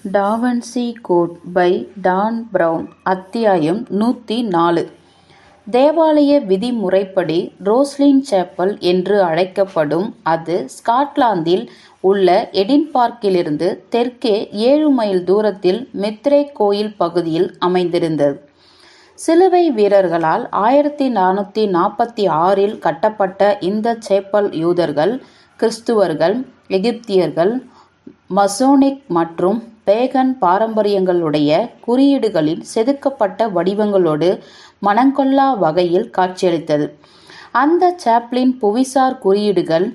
Da Vinci code by Dan Brown. அத்தியாயம் 104. தேவாலய விதிமுறைப்படி Roslin Chappell என்று அழைக்கப்படும் அது ஸ்காட்லாந்தில் உள்ள எடின்பர்க்கிலிருந்து தெற்கே 7 மைல் தூரத்தில் மெத்ரே கோயில் பகுதியில் அமைந்திருந்தது. சிலுவை வீரர்களால் 1446 கட்டப்பட்ட இந்த சேப்பல் யூதர்கள், கிறிஸ்துவர்கள், எகிப்தியர்கள், மசோனிக் மற்றும் பேகன் பாரம்பரியங்களுடைய குறியீடுகளின் செதுக்கப்பட்ட வடிவங்களோடு மனங்கொள்ளா வகையில் காட்சியளித்தது. அந்த சேப்பலின் புவிசார் குறியீடுகள்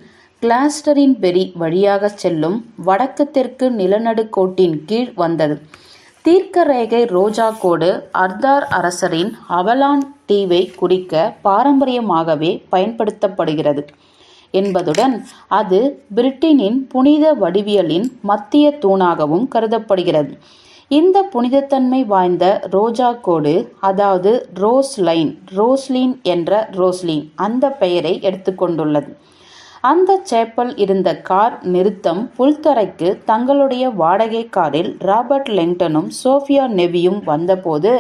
கிளாஸ்டரின்பெரி வழியாக செல்லும் வடக்கு தெற்கு நிலநடுக்கோட்டின் கீழ் வந்தது. தீர்க்க ரேகை ரோஜா கோடு அர்தார் அரசரின் அவலான் தீவை குறிக்க பாரம்பரியமாகவே பயன்படுத்தப்படுகிறது என்பதுடன் அது பிரிட்டனின் புனித வடிவியலின் மத்திய தூணாகவும் கருதப்படுகிறது. இந்த புனிதத்தன்மை வாய்ந்த ரோஜா கோடு, அதாவது ரோஸ்லின் என்ற ரோஸ்லின் அந்த பெயரை எடுத்துக்கொண்டுள்ளது. அந்த சேப்பல் இருந்த கார் நிறுத்தம் புல்தரைக்கு தங்களுடைய வாடகை காரில் ராபர்ட் லெங்டனும் சோஃபியா நெவியும் வந்தபோது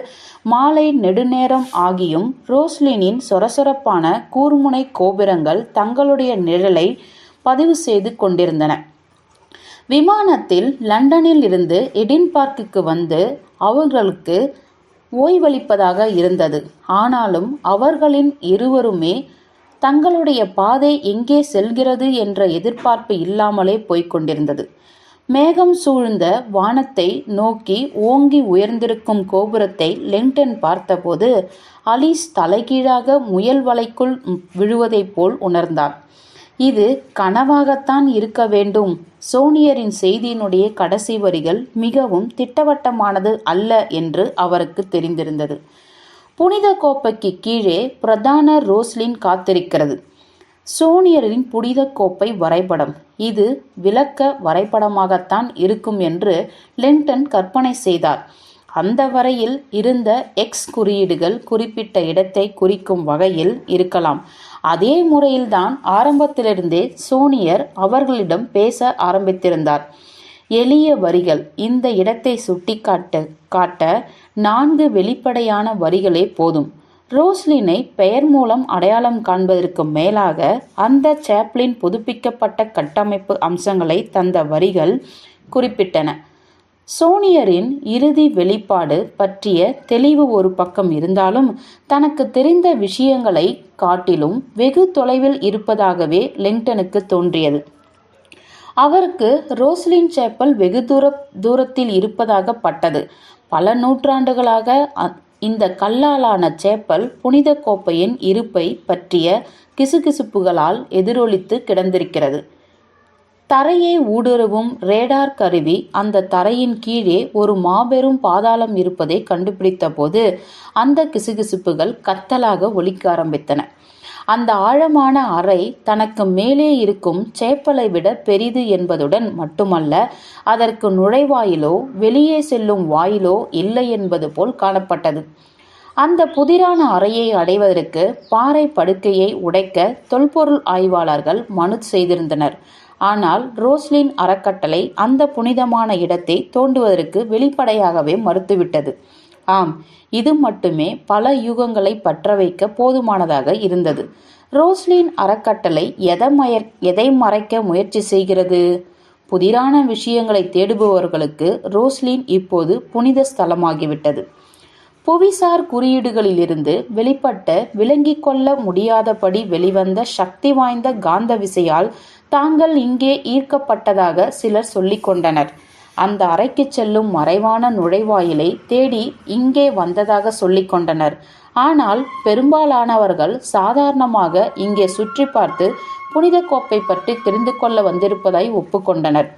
மாலை நெடுநேரம் ஆகியும் ரோஸ்லினின் சொரசொரப்பான கூர்முனை கோபுரங்கள் தங்களுடைய நிழலை பதிவு செய்து கொண்டிருந்தன. விமானத்தில் லண்டனில் இருந்து எடின்பர்க்குக்கு வந்து அவர்களுக்கு ஓய்வளிப்பதாக இருந்தது. ஆனாலும் அவர்களின் இருவருமே தங்களுடைய பாதை எங்கே செல்கிறது என்ற எதிர்பார்ப்பு இல்லாமலே போய்கொண்டிருந்தது. மேகம் சூழ்ந்த வானத்தை நோக்கி ஓங்கி உயர்ந்திருக்கும் கோபுரத்தை லெங்டன் பார்த்தபோது அலிஸ் தலைகீழாக முயல் வலைக்குள் விழுவதைப் போல் உணர்ந்தார். இது கனவாகத்தான் இருக்க வேண்டும். சோனியரின் செய்தியினுடைய கடைசி வரிகள் மிகவும் திட்டவட்டமானது அல்ல என்று அவருக்கு தெரிந்திருந்தது. புனித கோப்பைக்கு கீழே பிரதான ரோஸ்லின் காத்திருக்கிறது. சோனியரின் புனித கோப்பை வரைபடம் இது விளக்க வரைபடமாகத்தான் இருக்கும் என்று லெங்டன் கற்பனை செய்தார். அந்த வரையில் இருந்த எக்ஸ் குறியீடுகள் குறிப்பிட்ட இடத்தை குறிக்கும் வகையில் இருக்கலாம். அதே முறையில்தான் ஆரம்பத்திலிருந்தே சோனியர் அவர்களிடம் பேச ஆரம்பித்திருந்தார். எளிய வரிகள் இந்த இடத்தை சுட்டி காட்ட 4 வெளிப்படையான வரிகளே போதும். ரோஸ்லினை பெயர் மூலம் அடையாளம் காண்பதற்கு மேலாக அந்த சேப்பலின் புதுப்பிக்கப்பட்ட கட்டமைப்பு அம்சங்களை தந்த வரிகள் குறிப்பிட்டன. சோனியரின் இறுதி வெளிப்பாடு பற்றிய தெளிவு ஒரு பக்கம் இருந்தாலும் தனக்கு தெரிந்த விஷயங்களை காட்டிலும் வெகு தொலைவில் இருப்பதாகவே லெங்டனுக்கு தோன்றியது. அவருக்கு ரோஸ்லின் சேப்பல் வெகு தூரத்தில் இருப்பதாக பட்டது. பல நூற்றாண்டுகளாக இந்த கல்லாலான சேப்பல் புனித கோப்பையின் இருப்பை பற்றிய கிசுகிசுப்புகளால் எதிரொலித்து கிடந்திருக்கிறது. தரையை ஊடுருவும் ரேடார் கருவி அந்த தரையின் கீழே ஒரு மாபெரும் பாதாளம் இருப்பதை கண்டுபிடித்த போது அந்த கிசுகிசுப்புகள் கத்தலாக ஒலிக்க ஆரம்பித்தன. அந்த ஆழமான அறை தனக்கு மேலே இருக்கும் சேப்பலை விட பெரிது என்பதுடன் மட்டுமல்ல, அதற்கு நுழைவாயிலோ வெளியே செல்லும் வாயிலோ இல்லை என்பது போல் காணப்பட்டது. அந்த புதிரான அறையை அடைவதற்கு பாறை படுக்கையை உடைக்க தொல்பொருள் ஆய்வாளர்கள் மனு செய்திருந்தனர். ஆனால் ரோஸ்லின் அறக்கட்டளை அந்த புனிதமான இடத்தை தோண்டுவதற்கு வெளிப்படையாகவே மறுத்துவிட்டது. ஆம், இது மட்டுமே பல யூகங்களை பற்ற வைக்க போதுமானதாக இருந்தது. ரோஸ்லின் அறக்கட்டளை எதை மறைக்க முயற்சி செய்கிறது? புதிரான விஷயங்களை தேடுபவர்களுக்கு ரோஸ்லின் இப்போது புனித ஸ்தலமாகிவிட்டது. புவிசார் குறியீடுகளிலிருந்து வெளிப்பட்ட விளங்கிக் கொள்ள முடியாதபடி வெளிவந்த சக்தி வாய்ந்த காந்த விசையால் தாங்கள் இங்கே ஈர்க்கப்பட்டதாக சிலர் சொல்லிக் கொண்டனர். அந்த அறைக்கு செல்லும் மறைவான நுழைவாயிலை தேடி இங்கே வந்ததாக சொல்லிக் கொண்டனர். ஆனால் பெரும்பாலானவர்கள் சாதாரணமாக இங்கே சுற்றி பார்த்து புனித கோப்பை பற்றி தெரிந்து கொள்ள வந்திருப்பதாய் ஒப்புக்கொண்டனர்.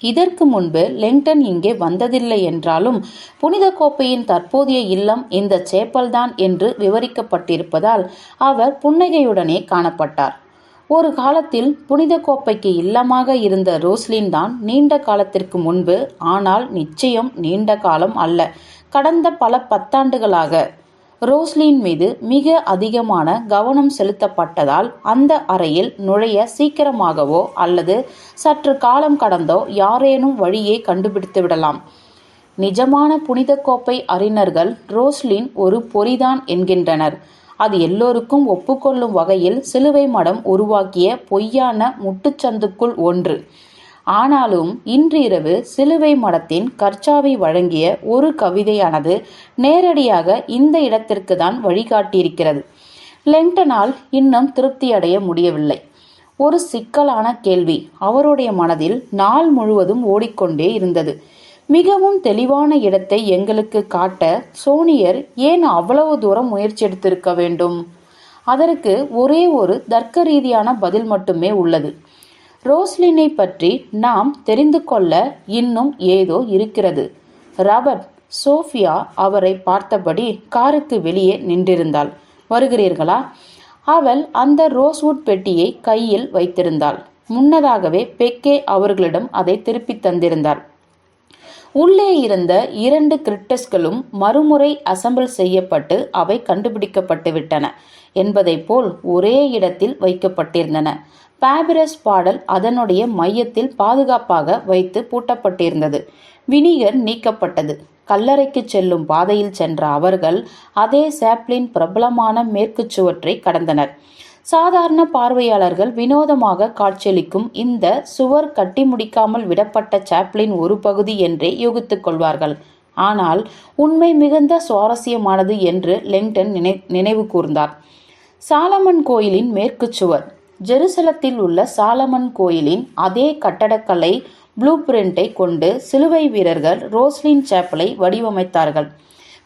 இதற்கு முன்பு லெங்டன் இங்கே வந்ததில்லை என்றாலும் புனித கோப்பையின் தற்போதைய இல்லம் இந்த சேப்பல்தான் என்று விவரிக்கப்பட்டிருப்பதால் அவர் புன்னகையுடனே காணப்பட்டார். ஒரு காலத்தில் புனித கோப்பைக்கு இல்லமாக இருந்த ரோஸ்லின் தான் நீண்ட காலத்திற்கு முன்பு, ஆனால் நிச்சயம் நீண்ட காலம் அல்ல, கடந்த பல பத்தாண்டுகளாக ரோஸ்லின் மீது மிக அதிகமான கவனம் செலுத்தப்பட்டதால் அந்த அறையில் நுழைய சீக்கிரமாகவோ அல்லது சற்று காலம் கடந்தோ யாரேனும் வழியை கண்டுபிடித்து விடலாம். நிஜமான புனித கோப்பை அறிஞர்கள் ரோஸ்லின் ஒரு பொறிதான் என்கின்றனர். அது எல்லோருக்கும் ஒப்புக்கொள்ளும் வகையில் சிலுவை மடம் உருவாக்கிய பொய்யான முட்டுச்சந்துக்குள் ஒன்று. ஆனாலும் இன்று இரவு சிலுவை மடத்தின் கர்ச்சாவை வழங்கிய ஒரு கவிதையானது நேரடியாக இந்த இடத்திற்கு தான் வழிகாட்டியிருக்கிறது. லெங்டனால் இன்னும் திருப்தியடைய முடியவில்லை. ஒரு சிக்கலான கேள்வி அவருடைய மனதில் நாள் முழுவதும் ஓடிக்கொண்டே இருந்தது. மிகவும் தெளிவான இடத்தை எங்களுக்கு காட்ட சோனியர் ஏன் அவ்வளவு தூரம் முயற்சி எடுத்திருக்க வேண்டும்? அதற்கு ஒரே ஒரு தர்க்க ரீதியான பதில் மட்டுமே உள்ளது. ரோஸ்லினை பற்றி நாம் தெரிந்து கொள்ள இன்னும் ஏதோ இருக்கிறது. ராபர்ட், சோஃபியா அவரை பார்த்தபடி காருக்கு வெளியே நின்றிருந்தாள். வருகிறீர்களா? அவள் அந்த ரோஸ்வுட் பெட்டியை கையில் வைத்திருந்தாள். முன்னதாகவே பெக்கே அவர்களிடம் அதை திருப்பி தந்திருந்தார். உள்ளே இருந்த 2 கிரிட்டஸ்களும் மறுமுறை அசம்பிள் செய்யப்பட்டு அவை கண்டுபிடிக்கப்பட்டு விட்டன என்பதை போல் ஒரே இடத்தில் வைக்கப்பட்டிருந்தன. பாபிரஸ் பாடல் அதனுடைய மையத்தில் பாதுகாப்பாக வைத்து பூட்டப்பட்டிருந்தது. வினிகர் நீக்கப்பட்டது. கல்லறைக்கு செல்லும் பாதையில் சென்ற அவர்கள் அதே சாப்ளின் பிரபலமான மேற்கு சுவற்றை கடந்தனர். சாதாரண பார்வையாளர்கள் வினோதமாக காட்சியளிக்கும் இந்த சுவர் கட்டி முடிக்காமல் விடப்பட்ட சாப்ளின் ஒரு பகுதி என்றே யூகித்துக் கொள்வார்கள். ஆனால் உண்மை மிகுந்த சுவாரஸ்யமானது என்று லெங்டன் நினைவு கூர்ந்தார். சாலமன் கோயிலின் மேற்கு சுவர். ஜெருசலத்தில் உள்ள சாலமன் கோயிலின் அதே கட்டடக்கலை ப்ளூ பிரிண்டை கொண்டு சிலுவை வீரர்கள் ரோஸ்லின் சேப்பலை வடிவமைத்தார்கள்.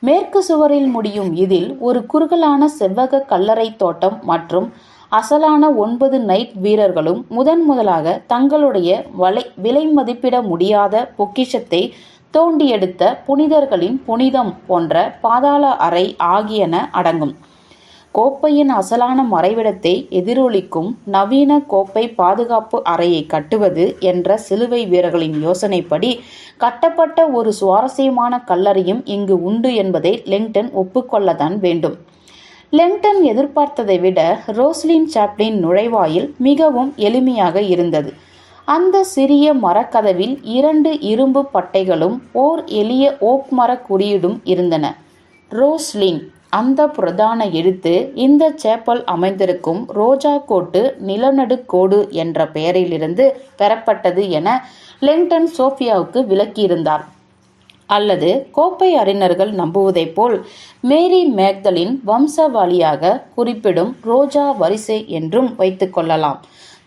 மேற்கு சுவரில் முடியும் இதில் ஒரு குறுகலான செவ்வக கல்லறை தோட்டம் மற்றும் அசலான 9 நைட் வீரர்களும் முதலாக தங்களுடைய விலை மதிப்பிட முடியாத பொக்கிஷத்தை தோண்டியெடுத்த புனிதர்களின் புனிதம் போன்ற பாதாள அறை ஆகியன அடங்கும். கோப்பையின் அசலான மறைவிடத்தை எதிரொலிக்கும் நவீன கோப்பை பாதுகாப்பு அறையை கட்டுவது என்ற சிலுவை வீரர்களின் யோசனைப்படி கட்டப்பட்ட ஒரு சுவாரஸ்யமான கல்லறையும் இங்கு உண்டு என்பதை லெங்டன் ஒப்புக்கொள்ளத்தான் வேண்டும். லெங்டன் எதிர்பார்த்ததை விட ரோஸ்லின் சாப்ளின் நுழைவாயில் மிகவும் எளிமையாக இருந்தது. அந்த சிறிய மரக்கதவில் 2 இரும்பு பட்டைகளும் ஓர் எளிய ஓக் மர குறியீடும் இருந்தன. ரோஸ்லின் அந்த பிரதான எழுத்து இந்த சேப்பல் அமைந்திருக்கும் ரோஜா கோட்டு நிலநடுக்கோடு என்ற பெயரிலிருந்து பெறப்பட்டது என லெங்டன் சோஃபியாவுக்கு விளக்கியிருந்தார். அல்லது கோப்பை அறிஞர்கள் நம்புவதைப் போல் மேரி மேக்தலின் வம்சாவளியாக குறிப்பிடும் ரோஜா வரிசை என்றும் வைத்துக் கொள்ளலாம்.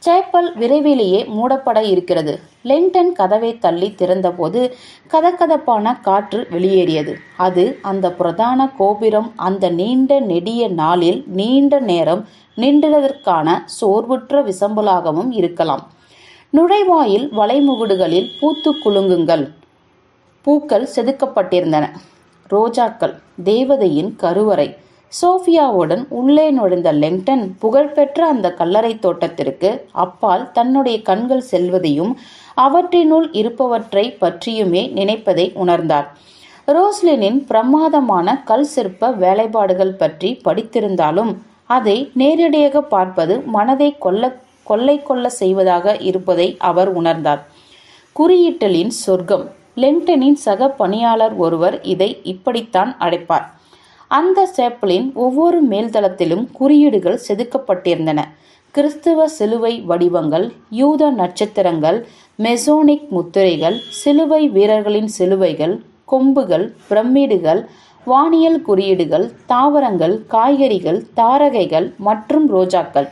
சேப்பல் விரைவிலேயே மூடப்பட இருக்கிறது. லெங்டன் கதவை தள்ளி திறந்தபோது கதகதப்பான காற்று வெளியேறியது. அது அந்த பிரதான கோபுரம் அந்த நீண்ட நெடிய நாளில் நீண்ட நேரம் நின்றதற்கான சோர்வுற்ற விசம்பலாகவும் இருக்கலாம். நுழைவாயில் வளைமுகுடுகளில் பூத்து குலுங்குங்கள் பூக்கள் செதுக்கப்பட்டிருந்தன. ரோஜாக்கள். தேவதையின் கருவறை. சோஃபியாவுடன் உள்ளே நுழைந்த லெங்டன் புகழ்பெற்ற அந்த கல்லறை தோட்டத்திற்கு அப்பால் தன்னுடைய கண்கள் செல்வதையும் அவற்றினுள் இருப்பவற்றை பற்றியுமே நினைப்பதை உணர்ந்தார். ரோஸ்லினின் பிரமாதமான கல் சிற்ப வேலைப்பாடுகள் பற்றி படித்திருந்தாலும் அதை நேரடியாக பார்ப்பது மனதை கொள்ளை செய்வதாக இருப்பதை அவர் உணர்ந்தார். குறியீட்டலின் சொர்க்கம். லெங்டனின் சக பணியாளர் ஒருவர் இதை இப்படித்தான் அழைப்பார். அந்த சேப்பலின் ஒவ்வொரு மேல்தளத்திலும் குறியீடுகள் செதுக்கப்பட்டிருந்தன. கிறிஸ்துவ சிலுவை வடிவங்கள், யூத நட்சத்திரங்கள், மெசோனிக் முத்திரைகள், சிலுவை வீரர்களின் சிலுவைகள், கொம்புகள், பிரமிடுகள், வானியல் குறியீடுகள், தாவரங்கள், காய்கறிகள், தாரகைகள் மற்றும் ரோஜாக்கள்.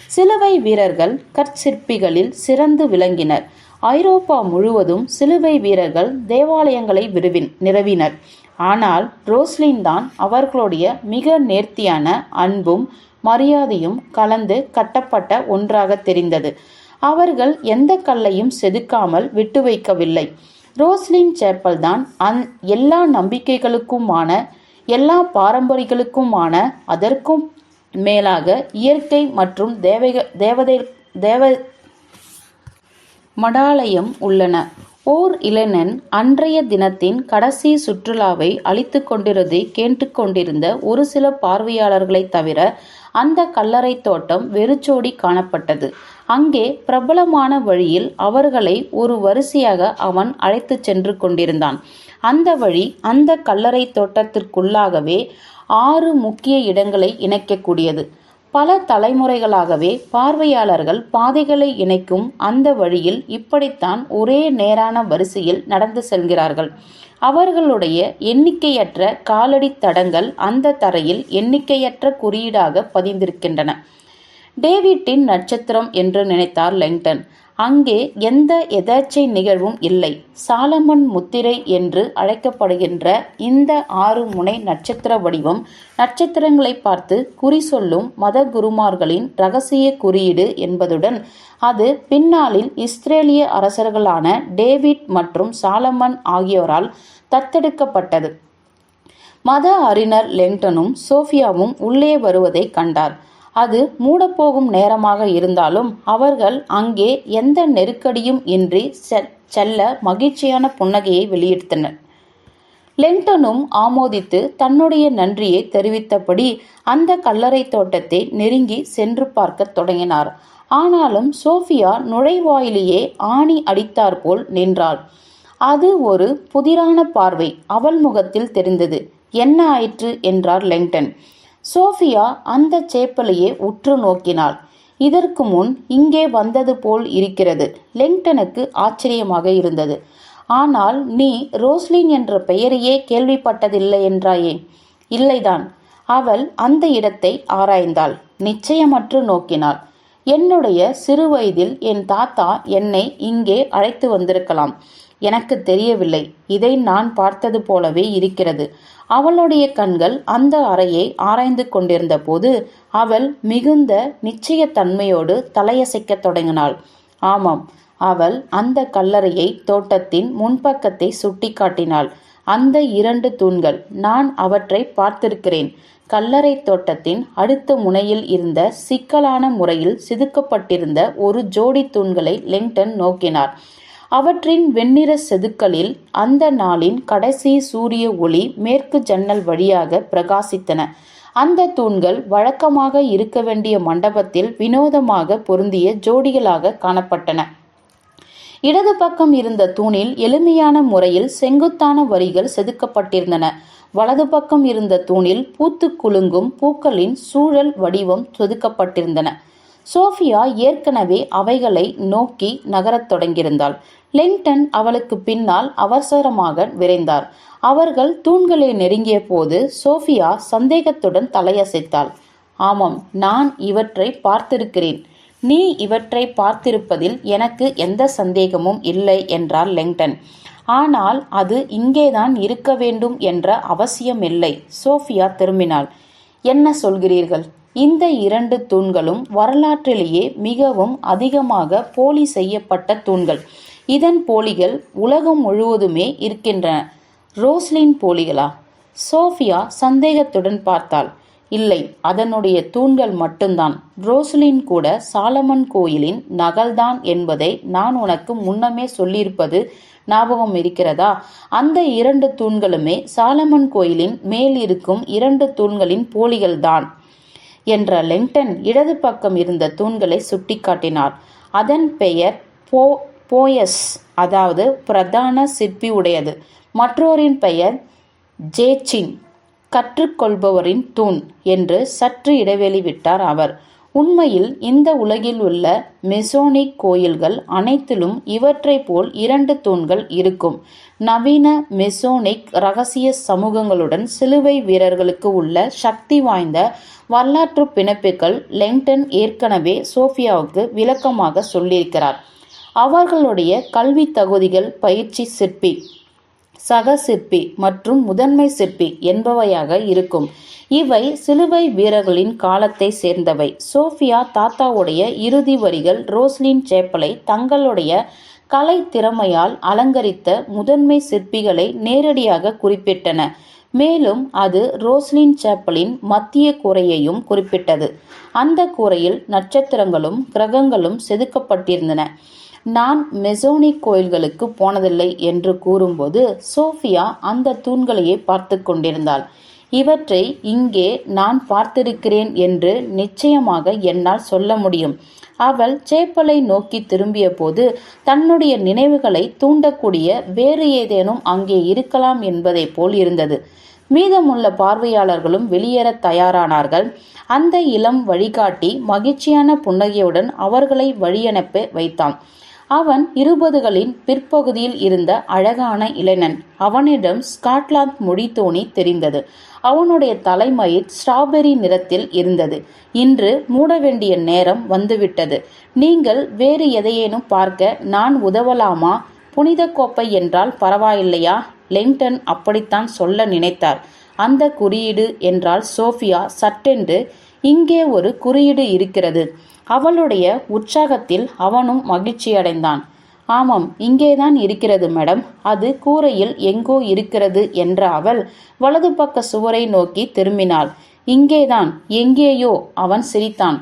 சிலுவை வீரர்கள் கற்சிற்பிகளில் சிறந்து விளங்கினர். ஐரோப்பா முழுவதும் சிலுவை வீரர்கள் தேவாலயங்களை நிறுவினர். ஆனால் ரோஸ்லின் தான் அவர்களுடைய மிக நேர்த்தியான அன்பும் மரியாதையும் கலந்து கட்டப்பட்ட ஒன்றாக தெரிந்தது. அவர்கள் எந்த கல்லையும் செதுக்காமல் விட்டு வைக்கவில்லை. ரோஸ்லின் சேப்பல் தான் எல்லா நம்பிக்கைகளுக்குமான, எல்லா பாரம்பரியங்களுக்குமான, அதற்கும் மேலாக இயற்கை மற்றும் தேவ மடாலயம் உள்ளன. ஓர் இளைஞன் அன்றைய தினத்தின் கடைசி சுற்றுலாவை அளித்து கொண்டிருந்ததை கேட்டுக்கொண்டிருந்த ஒரு சில பார்வையாளர்களை தவிர அந்த கல்லறை தோட்டம் வெறிச்சோடி காணப்பட்டது. அங்கே பிரபலமான வழியில் அவர்களை ஒரு வரிசையாக அவன் அழைத்து சென்று கொண்டிருந்தான். அந்த வழி அந்த கல்லறை தோட்டத்திற்குள்ளாகவே 6 முக்கிய இடங்களை இணைக்கக்கூடியது. பல தலைமுறைகளாகவே பார்வையாளர்கள் பாதைகளை இணைக்கும் அந்த வழியில் இப்படித்தான் ஒரே நேரான வரிசையில் நடந்து செல்கிறார்கள். அவர்களுடைய எண்ணிக்கையற்ற காலடி தடங்கள் அந்த தரையில் எண்ணிக்கையற்ற குறியீடாக பதிந்திருக்கின்றன. டேவிட்டின் நட்சத்திரம் என்று நினைத்தார் லெங்டன். அங்கே எந்த எதேச்சை நிகழ்வும் இல்லை. சாலமன் முத்திரை என்று அழைக்கப்படுகின்ற இந்த 6 முனை நட்சத்திர வடிவம் நட்சத்திரங்களை பார்த்து குறி சொல்லும் மத குருமார்களின் இரகசிய குறியீடு என்பதுடன் அது பின்னாளில் இஸ்ரேலிய அரசர்களான டேவிட் மற்றும் சாலமன் ஆகியோரால் தத்தெடுக்கப்பட்டது. மத அறிஞர் லெங்டனும் சோஃபியாவும் உள்ளே வருவதை கண்டார். அது மூடப்போகும் நேரமாக இருந்தாலும் அவர்கள் அங்கே எந்த நெருக்கடியும் இன்றி செல்ல மகிழ்ச்சியான புன்னகையை வெளியிட்டனர். லெங்டனும் ஆமோதித்து தன்னுடைய நன்றியை தெரிவித்தபடி அந்த கல்லறை தோட்டத்தை நெருங்கி சென்று பார்க்க தொடங்கினார். ஆனாலும் சோஃபியா நுழைவாயிலேயே ஆணி அடித்தாற்போல் நின்றாள். அது ஒரு புதிரான பார்வை அவள் முகத்தில் தெரிந்தது. என்ன ஆயிற்று என்றார் லெங்டன். சோஃபியா அந்த சேப்பலையே உற்று நோக்கினாள். இதற்கு முன் இங்கே வந்தது போல் இருக்கிறது. லெங்டனுக்கு ஆச்சரியமாக இருந்தது. ஆனால் நீ ரோஸ்லின் என்ற பெயரையே கேள்விப்பட்டதில்லை என்றாயே? இல்லைதான். அவள் அந்த இடத்தை ஆராய்ந்தாள். நிச்சயமற்று நோக்கினாள். என்னுடைய சிறுவயதில் என் தாத்தா என்னை இங்கே அழைத்து வந்திருக்கலாம். எனக்கு தெரியவில்லை. இதை நான் பார்த்தது போலவே இருக்கிறது. அவளுடைய கண்கள் அந்த அறையை ஆராய்ந்து கொண்டிருந்த போது அவள் மிகுந்த நிச்சயத்தன்மையோடு தலையசைக்க தொடங்கினாள். ஆமாம், அவள் அந்த கல்லறையை தோட்டத்தின் முன்பக்கத்தை சுட்டி காட்டினாள். அந்த 2 தூண்கள், நான் அவற்றை பார்த்திருக்கிறேன். கல்லறை தோட்டத்தின் அடுத்த முனையில் இருந்த சிக்கலான முறையில் செதுக்கப்பட்டிருந்த ஒரு ஜோடி தூண்களை லெங்டன் நோக்கினார். அவற்றின் வெண்ணிற செதுக்கலில் அந்த நாளின் கடைசி சூரிய ஒளி மேற்கு ஜன்னல் வழியாக பிரகாசித்தன. அந்த தூண்கள் வழக்கமாக இருக்க வேண்டிய மண்டபத்தில் வினோதமாக பொருந்திய ஜோடிகளாக காணப்பட்டன. இடது பக்கம் இருந்த தூணில் எளிமையான முறையில் செங்குத்தான வரிகள் செதுக்கப்பட்டிருந்தன. வலது பக்கம் இருந்த தூணில் பூத்து குலுங்கும் பூக்களின் சூழல் வடிவம் செதுக்கப்பட்டிருந்தன. சோஃபியா ஏற்கனவே அவைகளை நோக்கி நகரத் தொடங்கியிருந்தாள். லெங்டன் அவளுக்கு பின்னால் அவசரமாக விரைந்தார். அவர்கள் தூண்களை நெருங்கிய போது சோஃபியா சந்தேகத்துடன் தலையசைத்தாள். ஆமாம், நான் இவற்றை பார்த்திருக்கிறேன். நீ இவற்றை பார்த்திருப்பதில் எனக்கு எந்த சந்தேகமும் இல்லை என்றார் லெங்டன். ஆனால் அது இங்கேதான் இருக்க வேண்டும் என்ற அவசியமில்லை. சோஃபியா திரும்பினாள். என்ன சொல்கிறீர்கள்? இந்த 2 தூண்களும் வரலாற்றிலேயே மிகவும் அதிகமாக போலி செய்யப்பட்ட தூண்கள். இதன் போலிகள் உலகம் முழுவதுமே இருக்கின்றன. ரோஸ்லின் போலிகளா? சோஃபியா சந்தேகத்துடன் பார்த்தாள். இல்லை, அதனுடைய தூண்கள் மட்டும்தான். ரோஸ்லின் கூட சாலமன் கோயிலின் நகல்தான் என்பதை நான் உனக்கு முன்னமே சொல்லியிருப்பது ஞாபகம் இருக்கிறதா? அந்த 2 தூண்களுமே சாலமன் கோயிலின் மேல் இருக்கும் 2 தூண்களின் போலிகள்தான் என்ற லெங்டன் இடது பக்கம் இருந்த தூண்களை சுட்டிக்காட்டினார். அதன் பெயர் போயஸ், அதாவது பிரதான சிற்பி உடையது. மற்றோரின் பெயர் ஜேச்சின், கற்றுக்கொள்பவரின் தூண் என்று சற்று இடைவெளி விட்டார் அவர். உண்மையில் இந்த உலகில் உள்ள மெசோனிக் கோயில்கள் அனைத்திலும் இவற்றை போல் 2 தூண்கள் இருக்கும். நவீன மெசோனிக் இரகசிய சமூகங்களுடன் சிலுவை வீரர்களுக்கு உள்ள சக்தி வாய்ந்த வரலாற்று பிணைப்புகள் லெங்டன் ஏற்கனவே சோஃபியாவுக்கு விளக்கமாக சொல்லியிருக்கிறார். அவர்களுடைய கல்வி தகுதிகள் பயிற்சி சிற்பி, சக சிற்பி மற்றும் முதன்மை சிற்பி என்பவையாக இருக்கும். இவை சிலுவை வீரர்களின் காலத்தை சேர்ந்தவை. சோஃபியா தாத்தாவுடைய இறுதி வரிகள் ரோஸ்லின் சேப்பலை தங்களுடைய கலை திறமையால் அலங்கரித்த முதன்மை சிற்பிகளை நேரடியாக குறிப்பிட்டன. மேலும் அது ரோஸ்லின் சேப்பலின் மத்திய கூரையையும் குறிப்பிட்டது. அந்த கூரையில் நட்சத்திரங்களும் கிரகங்களும் செதுக்கப்பட்டிருந்தன. நான் மெசோனிக் கோயில்களுக்கு போனதில்லை என்று கூறும்போது சோஃபியா அந்த தூண்களையே பார்த்து கொண்டிருந்தாள். இவற்றை இங்கே நான் பார்த்திருக்கிறேன் என்று நிச்சயமாக என்னால் சொல்ல முடியும். அவள் சேப்பலை நோக்கி திரும்பிய போது தன்னுடைய நினைவுகளை தூண்டக்கூடிய வேறு ஏதேனும் அங்கே இருக்கலாம் என்பதை போல் இருந்தது. மீதமுள்ள பார்வையாளர்களும் வெளியேற தயாரானார்கள். அந்த இளம் வழிகாட்டி மகிழ்ச்சியான புன்னகையுடன் அவர்களை வழியனுப்ப வைத்தான். அவன் 20களின் பிற்பகுதியில் இருந்த அழகான இளைஞன். அவனிடம் ஸ்காட்லாந்து முடித்தோணி தெரிந்தது. அவனுடைய தலைமயிர் ஸ்ட்ராபெர்ரி நிறத்தில் இருந்தது. இன்று மூட வேண்டிய நேரம் வந்துவிட்டது. நீங்கள் வேறு எதையேனும் பார்க்க நான் உதவலாமா? புனித கோப்பை என்றால் பரவாயில்லையா? லெங்டன் அப்படித்தான் சொல்ல நினைத்தார். அந்த குறியீடு என்றால் சோஃபியா சட்டென்று, இங்கே ஒரு குறியீடு இருக்கிறது. அவளுடைய உற்சாகத்தில் அவனும் மகிழ்ச்சியடைந்தான். ஆமாம், இங்கேதான் இருக்கிறது மேடம். அது கூரையில் எங்கோ இருக்கிறது என்ற அவள் வலது பக்க சுவரை நோக்கி திரும்பினாள். இங்கேதான். எங்கேயோ. அவன் சிரித்தான்.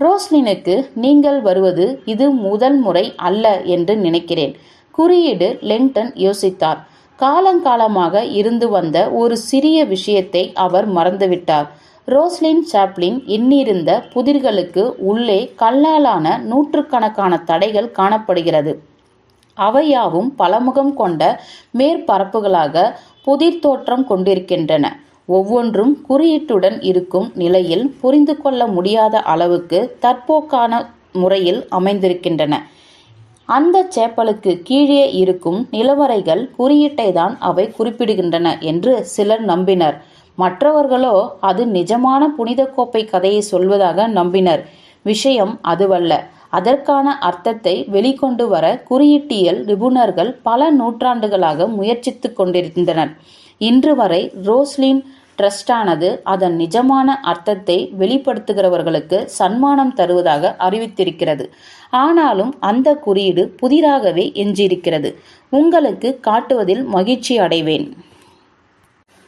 ரோஸ்லினுக்கு நீங்கள் வருவது இது முதல் முறை அல்ல என்று நினைக்கிறேன். குறியீடு. லெங்டன் யோசித்தார். காலங்காலமாக இருந்து வந்த ஒரு சிறிய விஷயத்தை அவர் மறந்துவிட்டார். ரோஸ்லின் சாப்ளின் எண்ணியிருந்த புதிர்களுக்கு உள்ளே கல்லாலான நூற்றுக்கணக்கான தடைகள் காணப்படுகிறது. அவையாவும் பலமுகம் கொண்ட மேற்பரப்புகளாக புதிர் தோற்றம் கொண்டிருக்கின்றன. ஒவ்வொன்றும் குறியீட்டுடன் இருக்கும் நிலையில் புரிந்து கொள்ள முடியாத அளவுக்கு தற்போக்கான முறையில் அமைந்திருக்கின்றன. அந்த சேப்பலுக்கு கீழே இருக்கும் நிலவறைகள் குறியீட்டை தான் அவை குறிப்பிடுகின்றன என்று சிலர் நம்பினர். மற்றவர்களோ அது நிஜமான புனித கோப்பை கதையை சொல்வதாக நம்பினர். விஷயம் அதுவல்ல. அதற்கான அர்த்தத்தை வெளிக்கொண்டு வர குறியீட்டியல் நிபுணர்கள் பல நூற்றாண்டுகளாக முயற்சித்து கொண்டிருந்தனர். இன்று வரை ரோஸ்லின் ட்ரஸ்டானது அதன் நிஜமான அர்த்தத்தை வெளிப்படுத்துகிறவர்களுக்கு சன்மானம் தருவதாக அறிவித்திருக்கிறது. ஆனாலும் அந்த குறியீடு புதிராகவே எஞ்சியிருக்கிறது. உங்களுக்கு காட்டுவதில் மகிழ்ச்சி அடைவேன்.